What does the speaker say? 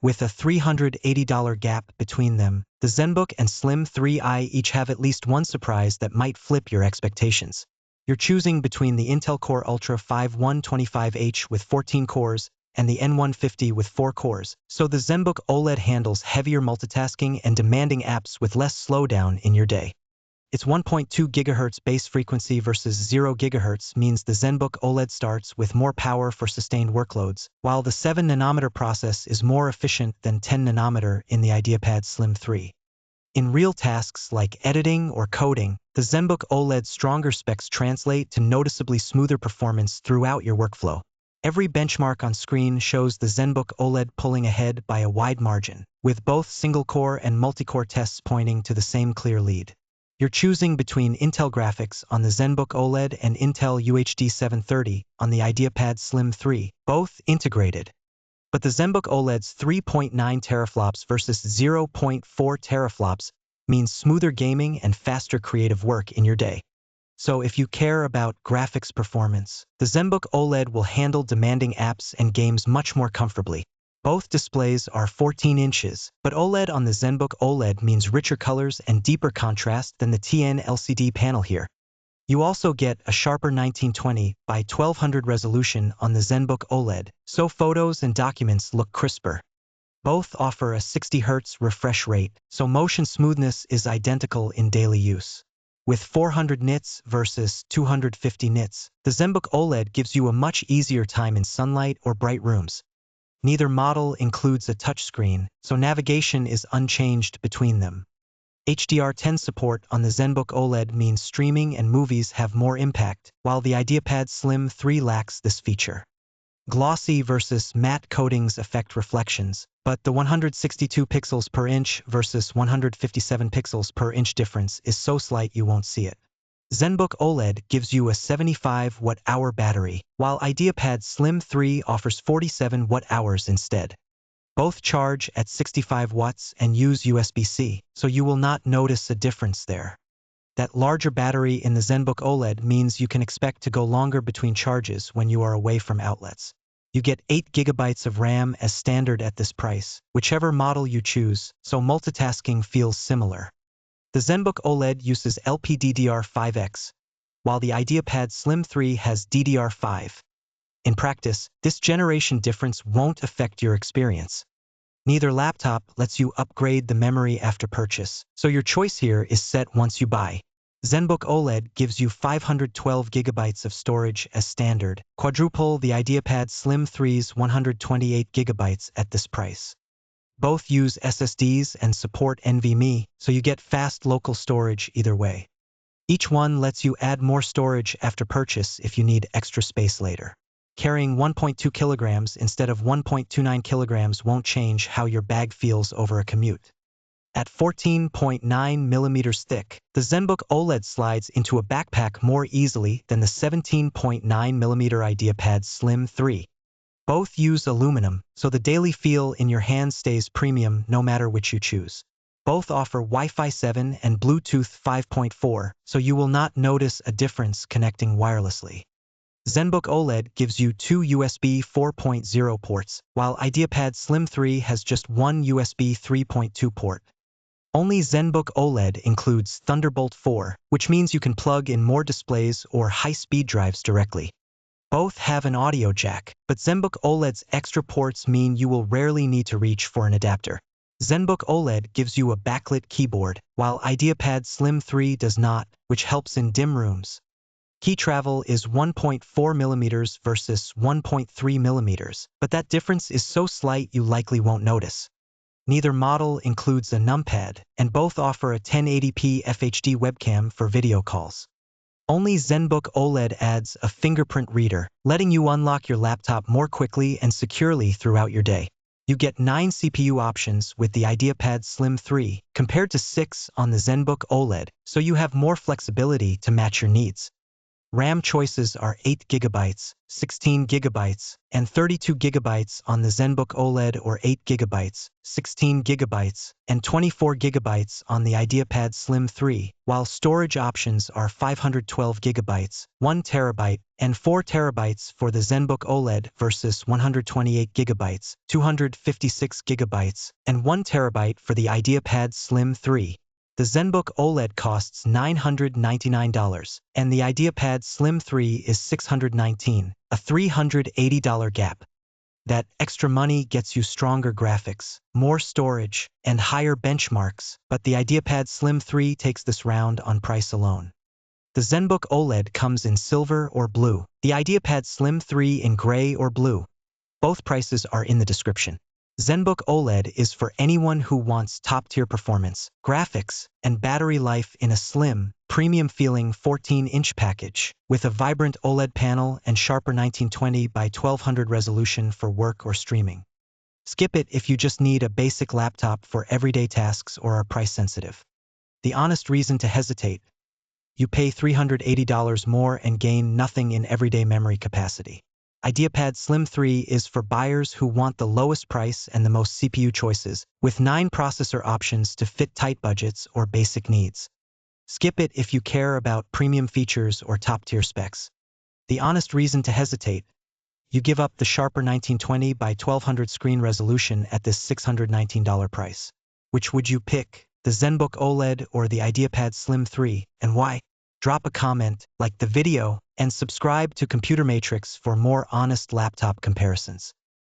With a $380 gap between them, the Zenbook and Slim 3i each have at least one surprise that might flip your expectations. You're choosing between the Intel Core Ultra 5125H with 14 cores and the N150 with 4 cores, so the Zenbook OLED handles heavier multitasking and demanding apps with less slowdown in your day. Its 1.2 GHz base frequency versus 0 GHz means the Zenbook OLED starts with more power for sustained workloads, while the 7nm process is more efficient than 10nm in the IdeaPad Slim 3. In real tasks like editing or coding, the Zenbook OLED's stronger specs translate to noticeably smoother performance throughout your workflow. Every benchmark on screen shows the Zenbook OLED pulling ahead by a wide margin, with both single-core and multi-core tests pointing to the same clear lead. You're choosing between Intel graphics on the Zenbook OLED and Intel UHD730 on the IdeaPad Slim 3, both integrated. But the Zenbook OLED's 3.9 teraflops versus 0.4 teraflops means smoother gaming and faster creative work in your day. So if you care about graphics performance, the Zenbook OLED will handle demanding apps and games much more comfortably. Both displays are 14 inches, but OLED on the Zenbook OLED means richer colors and deeper contrast than the TN LCD panel here. You also get a sharper 1920 by 1200 resolution on the Zenbook OLED, so photos and documents look crisper. Both offer a 60 Hz refresh rate, so motion smoothness is identical in daily use. With 400 nits versus 250 nits, the Zenbook OLED gives you a much easier time in sunlight or bright rooms. Neither model includes a touchscreen, so navigation is unchanged between them. HDR10 support on the Zenbook OLED means streaming and movies have more impact, while the IdeaPad Slim 3 lacks this feature. Glossy versus matte coatings affect reflections, but the 162 pixels per inch versus 157 pixels per inch difference is so slight you won't see it. Zenbook OLED gives you a 75 watt-hour battery, while IdeaPad Slim 3 offers 47 watt-hours instead. Both charge at 65 watts and use USB-C, so you will not notice a difference there. That larger battery in the Zenbook OLED means you can expect to go longer between charges when you are away from outlets. You get 8 GB of RAM as standard at this price, whichever model you choose, so multitasking feels similar. The Zenbook OLED uses LPDDR5X, while the IdeaPad Slim 3 has DDR5. In practice, this generation difference won't affect your experience. Neither laptop lets you upgrade the memory after purchase, so your choice here is set once you buy. Zenbook OLED gives you 512 GB of storage as standard, quadruple the IdeaPad Slim 3's 128 GB at this price. Both use SSDs and support NVMe, so you get fast local storage either way. Each one lets you add more storage after purchase if you need extra space later. Carrying 1.2 kilograms instead of 1.29 kilograms won't change how your bag feels over a commute. At 14.9 millimeters thick, the Zenbook OLED slides into a backpack more easily than the 17.9 millimeter IdeaPad Slim 3. Both use aluminum, so the daily feel in your hand stays premium no matter which you choose. Both offer Wi-Fi 7 and Bluetooth 5.4, so you will not notice a difference connecting wirelessly. Zenbook OLED gives you 2 USB 4.0 ports, while IdeaPad Slim 3 has just one USB 3.2 port. Only Zenbook OLED includes Thunderbolt 4, which means you can plug in more displays or high-speed drives directly. Both have an audio jack, but Zenbook OLED's extra ports mean you will rarely need to reach for an adapter. Zenbook OLED gives you a backlit keyboard, while IdeaPad Slim 3 does not, which helps in dim rooms. Key travel is 1.4 mm versus 1.3 mm, but that difference is so slight you likely won't notice. Neither model includes a numpad, and both offer a 1080p FHD webcam for video calls. Only Zenbook OLED adds a fingerprint reader, letting you unlock your laptop more quickly and securely throughout your day. You get 9 CPU options with the IdeaPad Slim 3, compared to 6 on the Zenbook OLED, so you have more flexibility to match your needs. RAM choices are 8 GB, 16 GB, and 32 GB on the Zenbook OLED or 8 GB, 16 GB, and 24 GB on the IdeaPad Slim 3, while storage options are 512 GB, 1 TB, and 4 TB for the Zenbook OLED versus 128 GB, 256 GB, and 1 TB for the IdeaPad Slim 3. The Zenbook OLED costs $999, and the IdeaPad Slim 3 is $619, a $380 gap. That extra money gets you stronger graphics, more storage, and higher benchmarks, but the IdeaPad Slim 3 takes this round on price alone. The Zenbook OLED comes in silver or blue, the IdeaPad Slim 3 in gray or blue. Both prices are in the description. Zenbook OLED is for anyone who wants top-tier performance, graphics, and battery life in a slim, premium-feeling 14-inch package, with a vibrant OLED panel and sharper 1920 by 1200 resolution for work or streaming. Skip it if you just need a basic laptop for everyday tasks or are price-sensitive. The honest reason to hesitate: you pay $380 more and gain nothing in everyday memory capacity. IdeaPad Slim 3 is for buyers who want the lowest price and the most CPU choices, with 9 processor options to fit tight budgets or basic needs. Skip it if you care about premium features or top-tier specs. The honest reason to hesitate: you give up the sharper 1920 by 1200 screen resolution at this $619 price. Which would you pick, the Zenbook OLED or the IdeaPad Slim 3, and why? Drop a comment, like the video, and subscribe to Computer Matrix for more honest laptop comparisons.